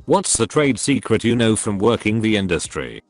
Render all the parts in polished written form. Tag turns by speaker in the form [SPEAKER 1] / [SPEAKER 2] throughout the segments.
[SPEAKER 1] What's the trade secret you know from working the industry?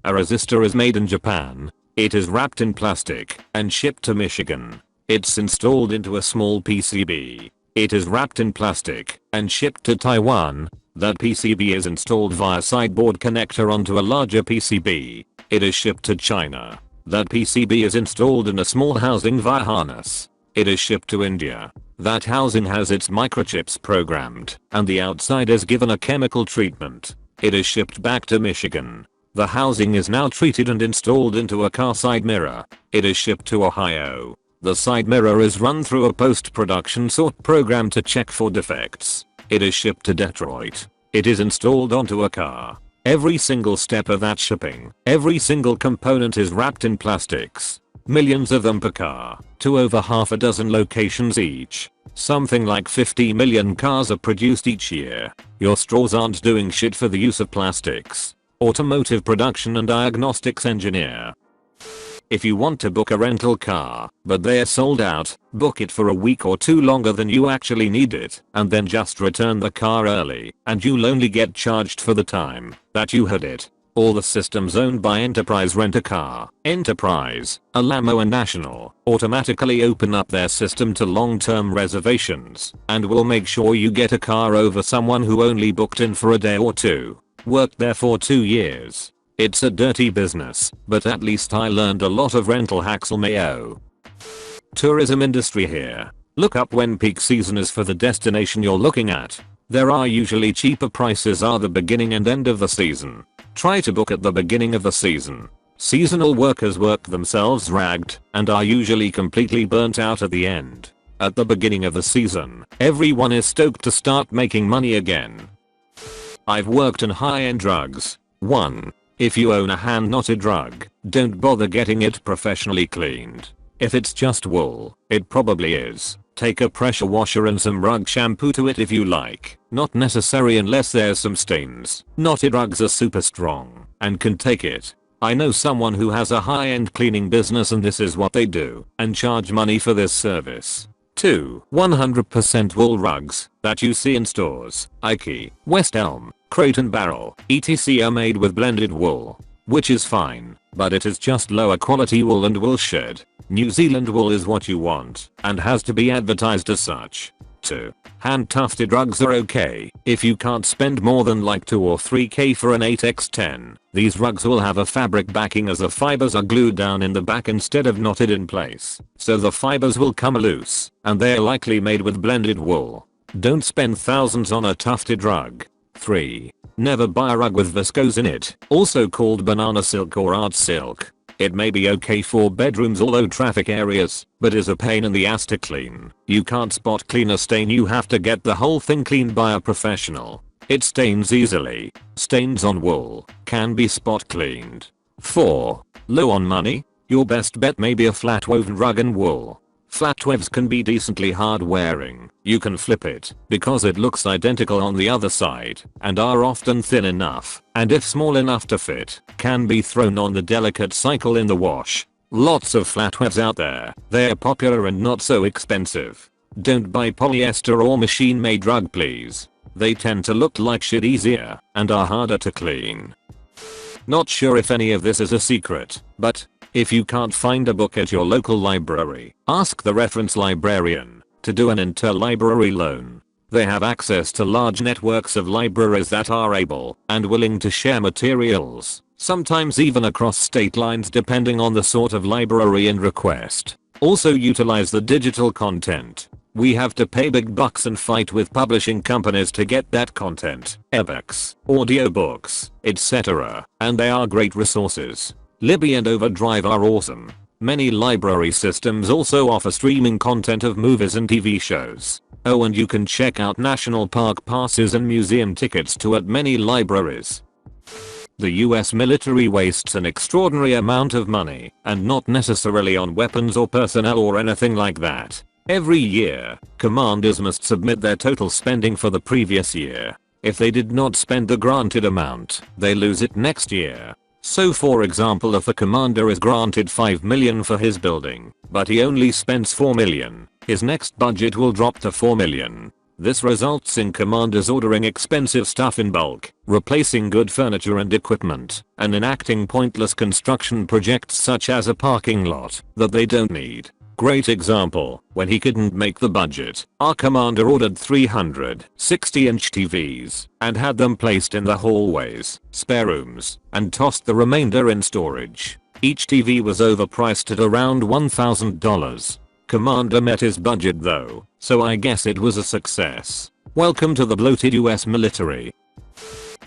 [SPEAKER 1] A resistor is made in Japan. It is wrapped in plastic and shipped to Michigan. It's installed into a small PCB. It is wrapped in plastic and shipped to Taiwan. That PCB is installed via sideboard connector onto a larger PCB. It is shipped to China. That PCB is installed in a small housing via harness. It is shipped to India. That housing has its microchips programmed and the outside is given a chemical treatment. It is shipped back to Michigan. The housing is now treated and installed into a car side mirror. It is shipped to Ohio. The side mirror is run through a post-production sort program to check for defects. It is shipped to Detroit. It is installed onto a car. Every single step of that shipping, every single component is wrapped in plastics. Millions of them per car, to over half a dozen locations each. Something like 50 million cars are produced each year. Your straws aren't doing shit for the use of plastics. Automotive production and diagnostics engineer. If you want to book a rental car, but they are sold out, book it for a week or two longer than you actually need it, and then just return the car early, and you'll only get charged for the time that you had it. All the systems owned by Enterprise Rent-A-Car, Enterprise, Alamo and National automatically open up their system to long-term reservations, and will make sure you get a car over someone who only booked in for a day or two. Worked there for 2 years. It's a dirty business, but at least I learned a lot of rental hacks. LMAO. Tourism industry here. Look up when peak season is for the destination you're looking at. There are usually cheaper prices at the beginning and end of the season. Try to book at the beginning of the season. Seasonal workers work themselves ragged and are usually completely burnt out at the end. At the beginning of the season, everyone is stoked to start making money again. I've worked in high-end drugs. 1. If you own a hand-knotted rug, don't bother getting it professionally cleaned. If it's just wool, it probably is. Take a pressure washer and some rug shampoo to it if you like. Not necessary unless there's some stains. Knotted rugs are super strong and can take it. I know someone who has a high-end cleaning business and this is what they do and charge money for this service. 2. 100% wool rugs that you see in stores, IKEA, West Elm, Crate and Barrel, etc. are made with blended wool, which is fine, but it is just lower quality wool and will shed. New Zealand wool is what you want and has to be advertised as such. 2. Hand tufted rugs are okay if you can't spend more than like 2 or 3k for an 8x10. These rugs will have a fabric backing as the fibers are glued down in the back instead of knotted in place, so the fibers will come loose, and they are likely made with blended wool. Don't spend thousands on a tufted rug. 3. Never buy a rug with viscose in it, also called banana silk or art silk. It may be okay for bedrooms or low traffic areas, but is a pain in the ass to clean. You can't spot clean a stain, you have to get the whole thing cleaned by a professional. It stains easily. Stains on wool can be spot cleaned. 4. Low on money? Your best bet may be a flat woven rug in wool. Flat wefs can be decently hard wearing. You can flip it because it looks identical on the other side and are often thin enough, and if small enough to fit, can be thrown on the delicate cycle in the wash. Lots of flat wefs out there. They are popular and not so expensive. Don't buy polyester or machine-made rug please. They tend to look like shit easier and are harder to clean. Not sure if any of this is a secret, but if you can't find a book at your local library, ask the reference librarian to do an interlibrary loan. They have access to large networks of libraries that are able and willing to share materials, sometimes even across state lines depending on the sort of library and request. Also utilize the digital content. We have to pay big bucks and fight with publishing companies to get that content, ebooks, audiobooks, etc., and they are great resources. Libby and Overdrive are awesome. Many library systems also offer streaming content of movies and TV shows. Oh, and you can check out national park passes and museum tickets too at many libraries. The US military wastes an extraordinary amount of money, and not necessarily on weapons or personnel or anything like that. Every year, commanders must submit their total spending for the previous year. If they did not spend the granted amount, they lose it next year. So for example, if a commander is granted $5 million for his building, but he only spends $4 million, his next budget will drop to $4 million. This results in commanders ordering expensive stuff in bulk, replacing good furniture and equipment, and enacting pointless construction projects such as a parking lot that they don't need. Great example, when he couldn't make the budget, our commander ordered 300 60-inch TVs and had them placed in the hallways, spare rooms, and tossed the remainder in storage. Each TV was overpriced at around $1,000. Commander met his budget though, so I guess it was a success. Welcome to the bloated US military.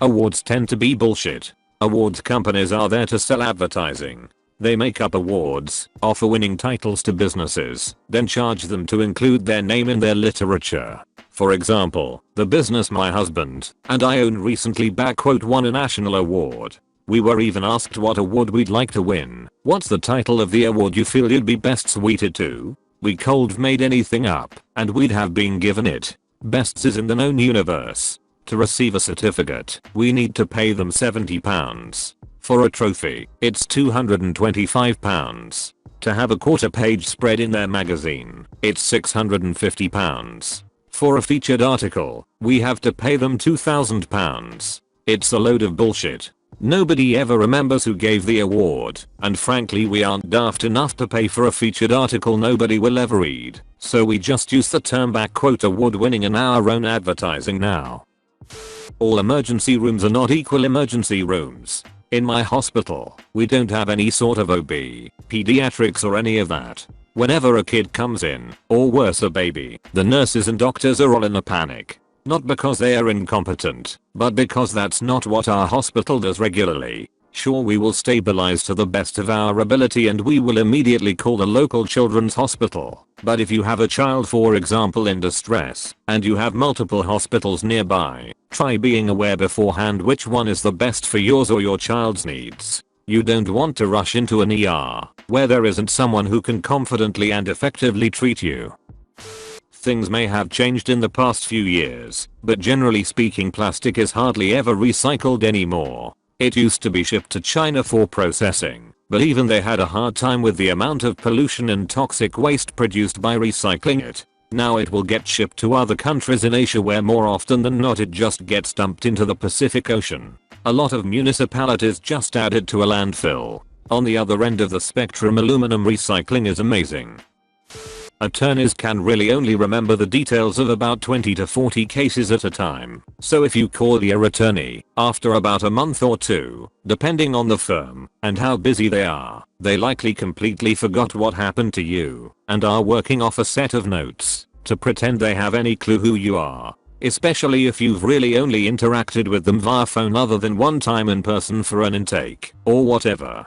[SPEAKER 1] Awards tend to be bullshit. Awards companies are there to sell advertising. They make up awards, offer winning titles to businesses, then charge them to include their name in their literature. For example, the business my husband and I own recently won a national award. We were even asked what award we'd like to win. What's the title of the award you feel you'd be best suited to? We cold made anything up, and we'd have been given it. Bests is in the known universe. To receive a certificate, we need to pay them £70. For a trophy, it's £225. To have a quarter-page spread in their magazine, it's £650. For a featured article, we have to pay them £2,000. It's a load of bullshit. Nobody ever remembers who gave the award, and frankly we aren't daft enough to pay for a featured article nobody will ever read, so we just use the term award winning in our own advertising now. All emergency rooms are not equal emergency rooms. In my hospital, we don't have any sort of OB, pediatrics or any of that. Whenever a kid comes in, or worse a baby, the nurses and doctors are all in a panic. Not because they are incompetent, but because that's not what our hospital does regularly. Sure, we will stabilize to the best of our ability and we will immediately call the local children's hospital. But if you have a child, for example, in distress, and you have multiple hospitals nearby, try being aware beforehand which one is the best for yours or your child's needs. You don't want to rush into an ER where there isn't someone who can confidently and effectively treat you. Things may have changed in the past few years, but generally speaking plastic is hardly ever recycled anymore. It used to be shipped to China for processing, but even they had a hard time with the amount of pollution and toxic waste produced by recycling it. Now it will get shipped to other countries in Asia where more often than not it just gets dumped into the Pacific Ocean. A lot of municipalities just add it to a landfill. On the other end of the spectrum, aluminum recycling is amazing. Attorneys can really only remember the details of about 20 to 40 cases at a time, so if you call your attorney after about a month or two, depending on the firm and how busy they are, they likely completely forgot what happened to you and are working off a set of notes to pretend they have any clue who you are, especially if you've really only interacted with them via phone other than one time in person for an intake or whatever.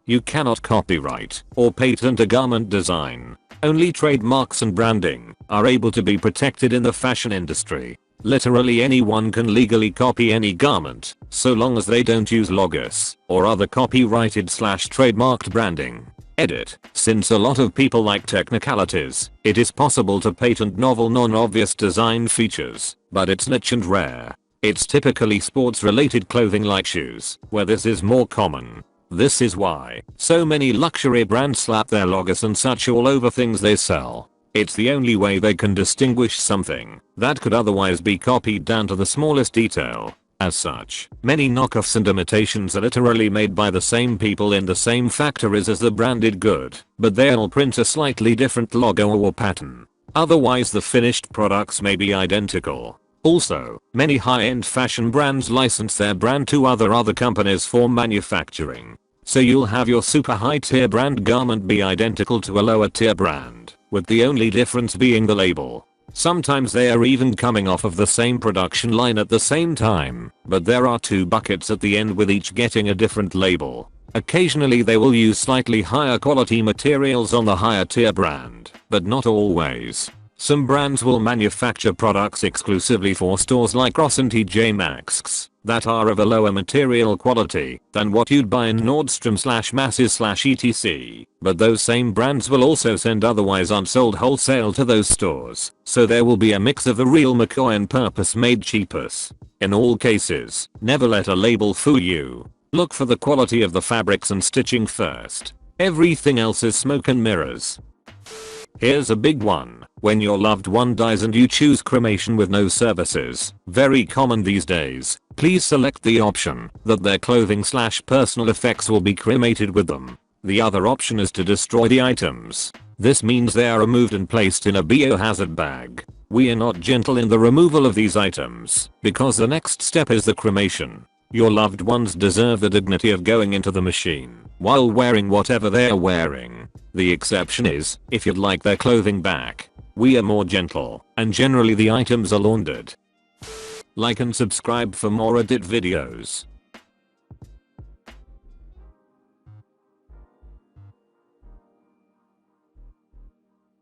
[SPEAKER 1] You cannot copyright or patent a garment design. Only trademarks and branding are able to be protected in the fashion industry. Literally anyone can legally copy any garment, so long as they don't use logos or other copyrighted/trademarked branding. Edit. Since a lot of people like technicalities, it is possible to patent novel non-obvious design features, but it's niche and rare. It's typically sports-related clothing like shoes, where this is more common. This is why so many luxury brands slap their logos and such all over things they sell. It's the only way they can distinguish something that could otherwise be copied down to the smallest detail. As such, many knockoffs and imitations are literally made by the same people in the same factories as the branded good, but they'll print a slightly different logo or pattern. Otherwise the finished products may be identical. Also, many high-end fashion brands license their brand to other companies for manufacturing. So you'll have your super high-tier brand garment be identical to a lower-tier brand, with the only difference being the label. Sometimes they are even coming off of the same production line at the same time, but there are two buckets at the end with each getting a different label. Occasionally they will use slightly higher quality materials on the higher tier brand, but not always. Some brands will manufacture products exclusively for stores like Ross and TJ Maxx that are of a lower material quality than what you'd buy in Nordstrom/Masses/etc. But those same brands will also send otherwise unsold wholesale to those stores, so there will be a mix of the real McCoy and purpose-made cheapers. In all cases, never let a label fool you. Look for the quality of the fabrics and stitching first. Everything else is smoke and mirrors. Here's a big one. When your loved one dies and you choose cremation with no services, very common these days, please select the option that their clothing/personal effects will be cremated with them. The other option is to destroy the items. This means they are removed and placed in a biohazard bag. We are not gentle in the removal of these items because the next step is the cremation. Your loved ones deserve the dignity of going into the machine while wearing whatever they are wearing. The exception is if you'd like their clothing back. We are more gentle and generally the items are laundered. Like and subscribe for more Reddit videos.